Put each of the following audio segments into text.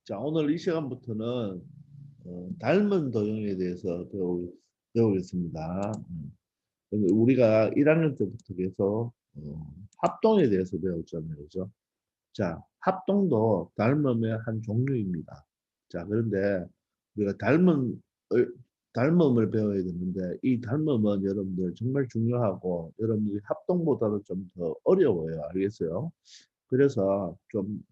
자, 오늘 이 시간부터는 닮은 도형에 대해서 배우겠습니다. 근데 우리가 1학년 때부터 계속 합동에 대해서 배웠잖아요. 그죠? 자, 합동도 닮음의 한 종류입니다. 자, 그런데 우리가 닮음을 배워야 되는데 이 닮음은 여러분들 정말 중요하고 여러분들이 합동보다는 좀 더 어려워요. 알겠어요? 그래서 좀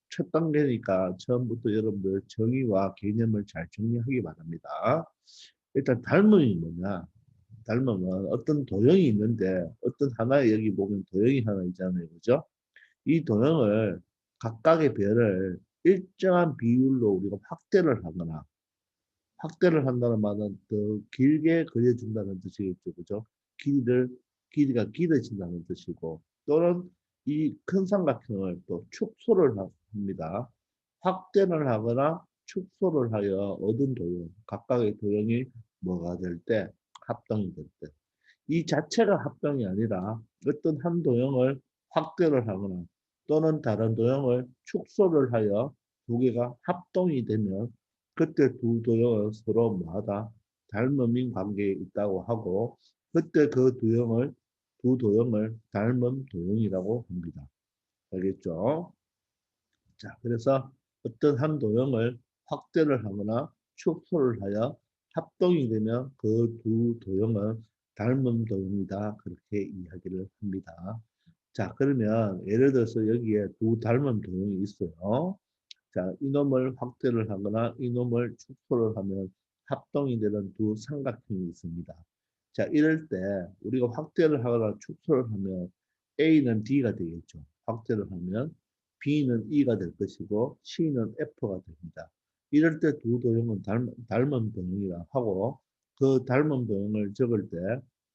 첫 단계니까 처음부터 여러분들 정의와 개념을 잘 정리하기 바랍니다. 일단 닮음이 뭐냐? 닮음은 어떤 도형이 있는데 어떤 하나의 여기 보면 도형이 하나 있잖아요. 그죠? 이 도형을 각각의 별을 일정한 비율로 우리가 확대를 한다는 말은 더 길게 그려준다는 뜻이겠죠. 그죠? 길이를, 길이가 길어진다는 뜻이고, 또는 이 큰 삼각형을 또 축소를 합니다. 확대를 하거나 축소를 하여 얻은 도형, 각각의 도형이 뭐가 될 때, 합동이 될 때. 이 자체가 합동이 아니라 어떤 한 도형을 확대를 하거나 또는 다른 도형을 축소를 하여 두 개가 합동이 되면 그때 두 도형은 서로 뭐하다? 닮음인 관계에 있다고 하고 그때 그 두 도형을 닮음 도형이라고 합니다. 알겠죠? 자, 그래서 어떤 한 도형을 확대를 하거나 축소를 하여 합동이 되면 그 두 도형은 닮은 도형이다. 그렇게 이야기를 합니다. 자, 그러면 예를 들어서 여기에 두 닮은 도형이 있어요. 자, 이놈을 확대를 하거나 이놈을 축소를 하면 합동이 되는 두 삼각형이 있습니다. 자, 이럴 때 우리가 확대를 하거나 축소를 하면 A는 D가 되겠죠. 확대를 하면 B는 E가 될 것이고 C는 F가 됩니다. 이럴 때 두 도형은 닮은 도형이라 하고 그 닮은 도형을 적을 때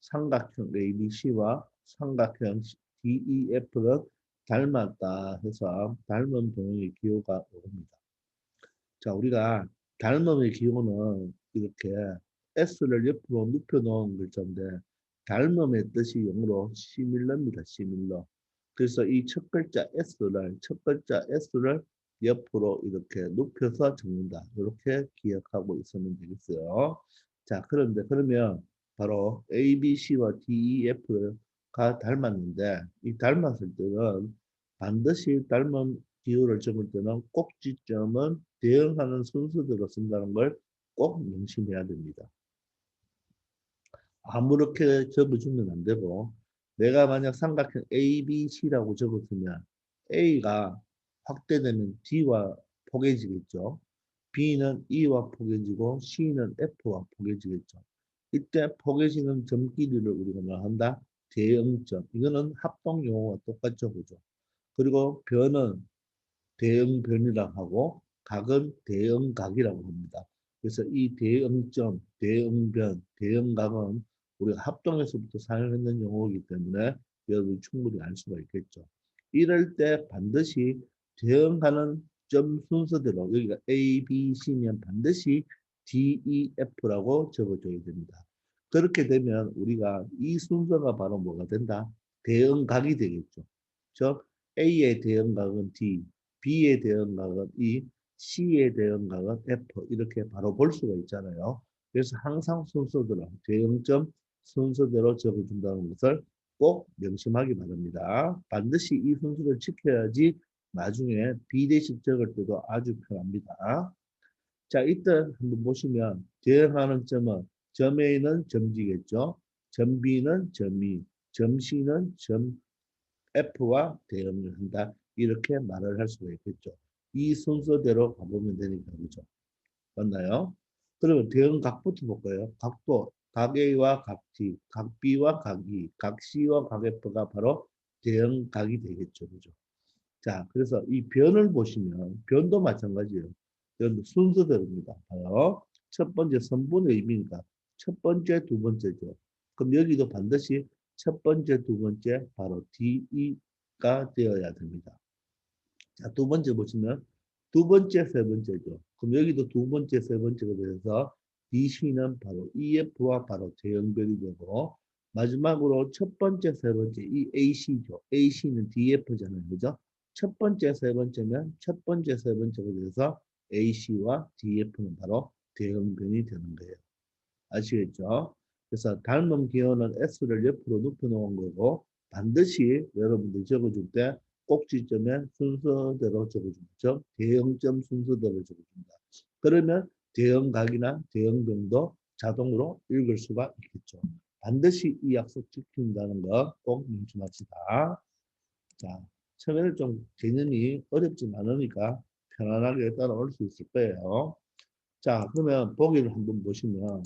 삼각형 ABC와 삼각형 DEF는 닮았다 해서 닮은 도형의 기호가 오릅니다. 자, 우리가 닮음의 기호는 이렇게 S를 옆으로 눕혀 놓은 글자인데 닮음의 뜻이 영어로 시밀러입니다. 시밀러. 그래서 이 첫 글자 S를 옆으로 이렇게 눕혀서 적는다. 이렇게 기억하고 있으면 되겠어요. 자, 그런데 그러면 바로 A, B, C와 D, E, F가 닮았는데 이 닮았을 때는 반드시 닮은 기호를 적을 때는 꼭지점은 대응하는 순서대로 쓴다는 걸 꼭 명심해야 됩니다. 아무렇게 적어주면 안 되고 내가 만약 삼각형 ABC라고 적었으면 A가 확대되면 D와 포개지겠죠. B는 E와 포개지고 C는 F와 포개지겠죠. 이때 포개지는 점 길이를 우리가 뭐 한다? 대응점. 이거는 합동 용어와 똑같죠. 그죠? 그리고 변은 대응변이라고 하고 각은 대응각이라고 합니다. 그래서 이 대응점, 대응변, 대응각은 우리가 합동에서부터 사용했는 용어이기 때문에 여러분이 충분히 알 수가 있겠죠. 이럴 때 반드시 대응하는 점 순서대로 여기가 A, B, C면 반드시 D, E, F라고 적어줘야 됩니다. 그렇게 되면 우리가 이 순서가 바로 뭐가 된다? 대응각이 되겠죠. 즉 A의 대응각은 D, B에 대한 각은 E, C에 대한 각은 F 이렇게 바로 볼 수가 있잖아요. 그래서 항상 순서대로 대응점 순서대로 적어준다는 것을 꼭 명심하기 바랍니다. 반드시 이 순서를 지켜야지 나중에 비례식 적을 때도 아주 편합니다. 자, 이때 한번 보시면 대응하는 점은 점 A는 점지겠죠. 점 B는 점이, 점 C는 점 F와 대응을 한다. 이렇게 말을 할 수가 있겠죠. 이 순서대로 가보면 되니까 그죠. 맞나요? 그러면 대응각부터 볼까요? 각도 각 A와 각 D, 각 B와 각 E, 각 C와 각 F가 바로 대응각이 되겠죠. 그죠? 자, 그래서 이 변을 보시면 변도 마찬가지예요. 변도 순서대로입니다. 바로 첫 번째 선분의 의미니까 첫 번째, 두 번째죠. 그럼 여기도 반드시 첫 번째, 두 번째 바로 DE가 되어야 됩니다. 자, 두 번째 보시면 두 번째, 세 번째죠. 그럼 여기도 두 번째, 세 번째가 되어서 DC는 바로 EF와 바로 대응별이 되고 마지막으로 첫 번째, 세 번째 이 AC죠. AC는 DF잖아요. 그죠? 첫 번째, 세 번째면 첫 번째, 세 번째가 돼서 AC와 DF는 바로 대형변이 되는 거예요. 아시겠죠? 그래서 닮은 기호는 S를 옆으로 눕혀놓은 거고 반드시 여러분들이 적어줄 때 꼭지점에 순서대로 적어주죠. 대형점 순서대로 적어줍니다. 그러면 대형각이나 대형변도 자동으로 읽을 수가 있겠죠. 반드시 이 약속 지킨다는 거 꼭 명심합시다. 자, 처음에는 좀 개념이 어렵진 않으니까 편안하게 따라올 수 있을 거예요. 자, 그러면 보기를 한번 보시면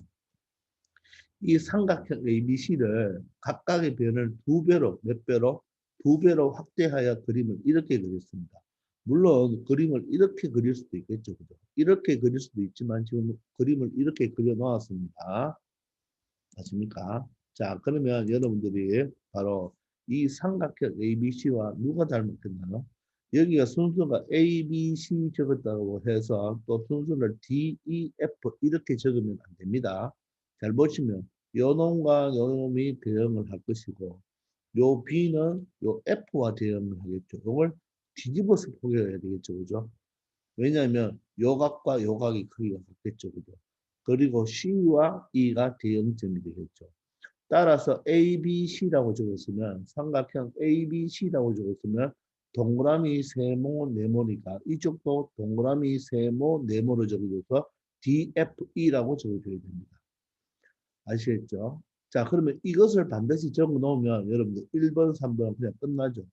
이 삼각형 ABC를 각각의 변을 두 배로, 몇 배로? 두 배로 확대하여 그림을 이렇게 그렸습니다. 물론 그림을 이렇게 그릴 수도 있겠죠. 그죠? 이렇게 그릴 수도 있지만 지금 그림을 이렇게 그려 놓았습니다. 맞습니까? 자, 그러면 여러분들이 바로 이 삼각형 ABC와 누가 닮았겠나요? 여기가 순서가 A, B, C 적었다고 해서 또 순서를 D, E, F 이렇게 적으면 안 됩니다. 잘 보시면 요 놈과 요 놈이 대응을 할 것이고 요 B는 요 F와 대응을 하겠죠. 이걸 뒤집어서 포개해야 되겠죠. 그죠? 왜냐하면 요 각과 요 각이 크기가 같겠죠. 그죠? 그리고 C와 E가 대응점이 되겠죠. 따라서 ABC라고 적었으면 삼각형 ABC라고 적었으면 동그라미 세모 네모니까 이쪽도 동그라미 세모 네모로 적어줘서 DFE라고 적어줘야 됩니다. 아시겠죠? 자, 그러면 이것을 반드시 적어 놓으면 여러분들 1번, 3번 그냥 끝나죠.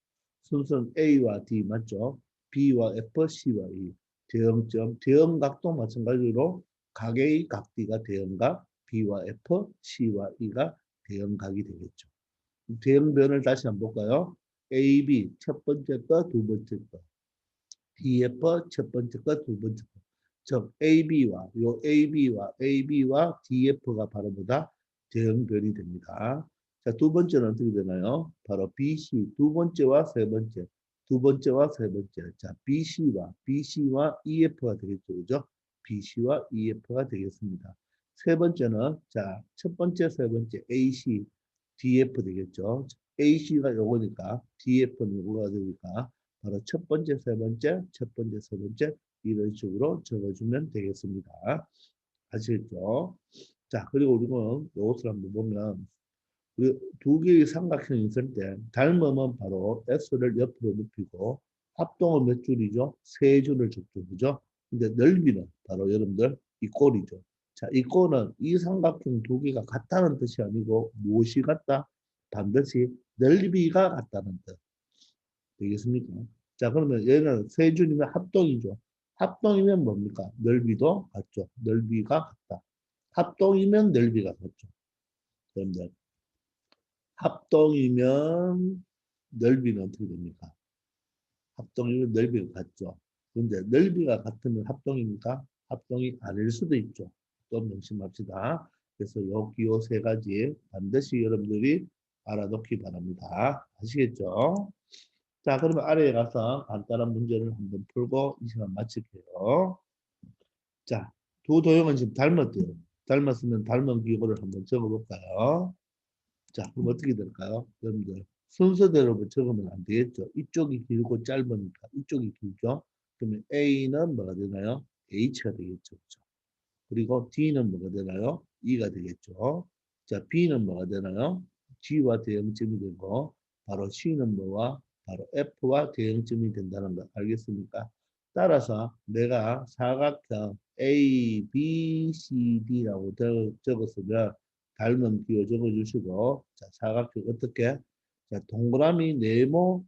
순서는 A와 D 맞죠? B와 F, C와 E. 대형점, 대형각도 마찬가지로 각 A, 각 D가 대형각, B와 F, C와 E가 대형각이 되겠죠. 대형변을 다시 한번 볼까요? A, B 첫 번째 거, 두 번째 거. DF 첫 번째 거, 두 번째 거. 즉 AB와 DF가 바로 뭐다? 대형변이 됩니다. 자, 두 번째는 어떻게 되나요? 바로 BC 두 번째와 세 번째. 두 번째와 세 번째. 자, BC와 EF가 되겠죠. 그죠? BC와 EF가 되겠습니다. 세 번째는 자, 첫 번째, 세 번째 AC, DF 되겠죠. AC가 요거니까 DF는 요거가 되니까 바로 첫 번째, 세 번째, 첫 번째, 세 번째 이런 식으로 적어주면 되겠습니다. 아시겠죠? 자, 그리고 우리는 이것을 한번 보면 우리 두 개의 삼각형이 있을 때 닮음은 바로 S를 옆으로 눕히고 합동은 몇 줄이죠? 세 줄을 적죠. 그죠? 근데 넓이는 바로 여러분들 이 꼴이죠. 자, 이 꼴은 이 삼각형 두 개가 같다는 뜻이 아니고 무엇이 같다? 반드시 넓이가 같다는 뜻. 되겠습니까? 자, 그러면 얘는 세 줄이면 합동이죠. 합동이면 뭡니까? 넓이도 같죠. 넓이가 같다. 합동이면 넓이가 같죠. 그런데 합동이면 넓이는 어떻게 됩니까? 합동이면 넓이가 같죠. 그런데 넓이가 같으면 합동입니까? 합동이 아닐 수도 있죠. 또 명심합시다. 그래서 여기 요 세 가지 반드시 여러분들이 알아놓기 바랍니다. 아시겠죠? 자, 그러면 아래에 가서 간단한 문제를 한번 풀고 이 시간 마칠게요. 자, 두 도형은 지금 닮았대요. 닮았으면 닮은 기호를 한번 적어볼까요? 자, 그럼 어떻게 될까요? 여러분들 순서대로 적으면 안 되겠죠. 이쪽이 길고 짧으니까 이쪽이 길죠. 그러면 A는 뭐가 되나요? H가 되겠죠. 그렇죠? 그리고 D는 뭐가 되나요? E가 되겠죠. 자, B는 뭐가 되나요? G와 대응점이 되고 바로 C는 뭐와 바로 F와 대응점이 된다는 거 알겠습니까? 따라서 내가 사각형 A, B, C, D라고 적었으면 닮은 비호 적어주시고 자, 사각형 어떻게? 자, 동그라미 네모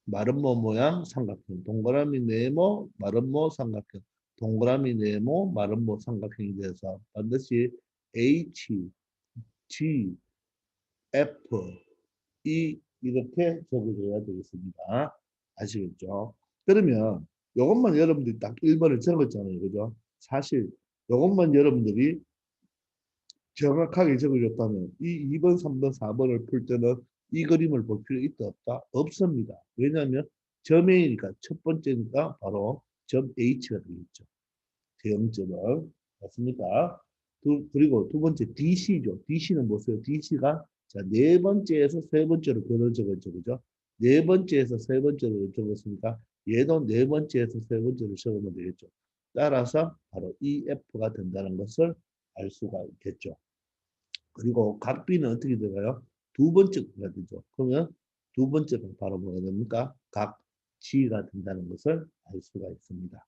마름모 모양 삼각형 동그라미 네모 마름모 삼각형 동그라미 네모 마름모 삼각형이 돼서 반드시 H, G, F, E 이렇게 적어줘야 되겠습니다. 아시겠죠? 그러면 이것만 여러분들이 딱 1번을 적었잖아요. 그죠? 사실 이것만 여러분들이 정확하게 적어줬다면 이 2번, 3번, 4번을 풀 때는 이 그림을 볼 필요 있다 없다? 없습니다. 왜냐하면 점 A니까 첫 번째니까 바로 점 H가 되겠죠. 대형점을 맞습니까? 그리고 두 번째 DC죠. DC는 뭐세요? DC가 자, 네 번째에서 세 번째로 변을 적었죠. 그죠? 네 번째에서 세 번째로 적었으니까 얘도 네 번째에서 세 번째로 적으면 되겠죠. 따라서 바로 EF가 된다는 것을 알 수가 있겠죠. 그리고 각 B는 어떻게 들어가요? 두 번째가 되죠. 그러면 두 번째가 바로 뭐가 됩니까? 각 G가 된다는 것을 알 수가 있습니다.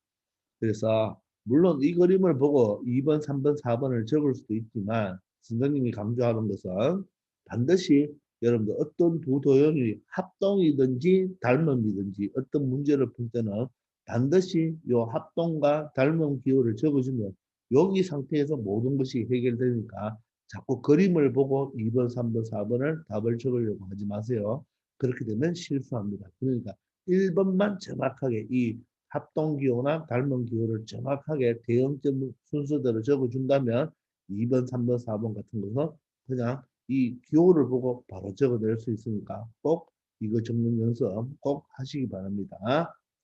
그래서 물론 이 그림을 보고 2번, 3번, 4번을 적을 수도 있지만 선생님이 강조하는 것은 반드시 여러분들 어떤 두 도형이 합동이든지 닮음이든지 어떤 문제를 풀 때는 반드시 이 합동과 닮음 기호를 적어주면 여기 상태에서 모든 것이 해결되니까 자꾸 그림을 보고 2번, 3번, 4번을 답을 적으려고 하지 마세요. 그렇게 되면 실수합니다. 그러니까 1번만 정확하게 이 합동기호나 닮은 기호를 정확하게 대응점 순서대로 적어준다면 2번, 3번, 4번 같은 것은 그냥 이 기호를 보고 바로 적어낼 수 있으니까 꼭 이거 적는 연습 꼭 하시기 바랍니다.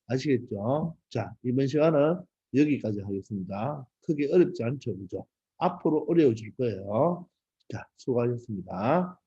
아시겠죠? 자, 이번 시간은 여기까지 하겠습니다. 크게 어렵지 않죠? 그죠? 앞으로 어려워질 거예요. 자, 수고하셨습니다.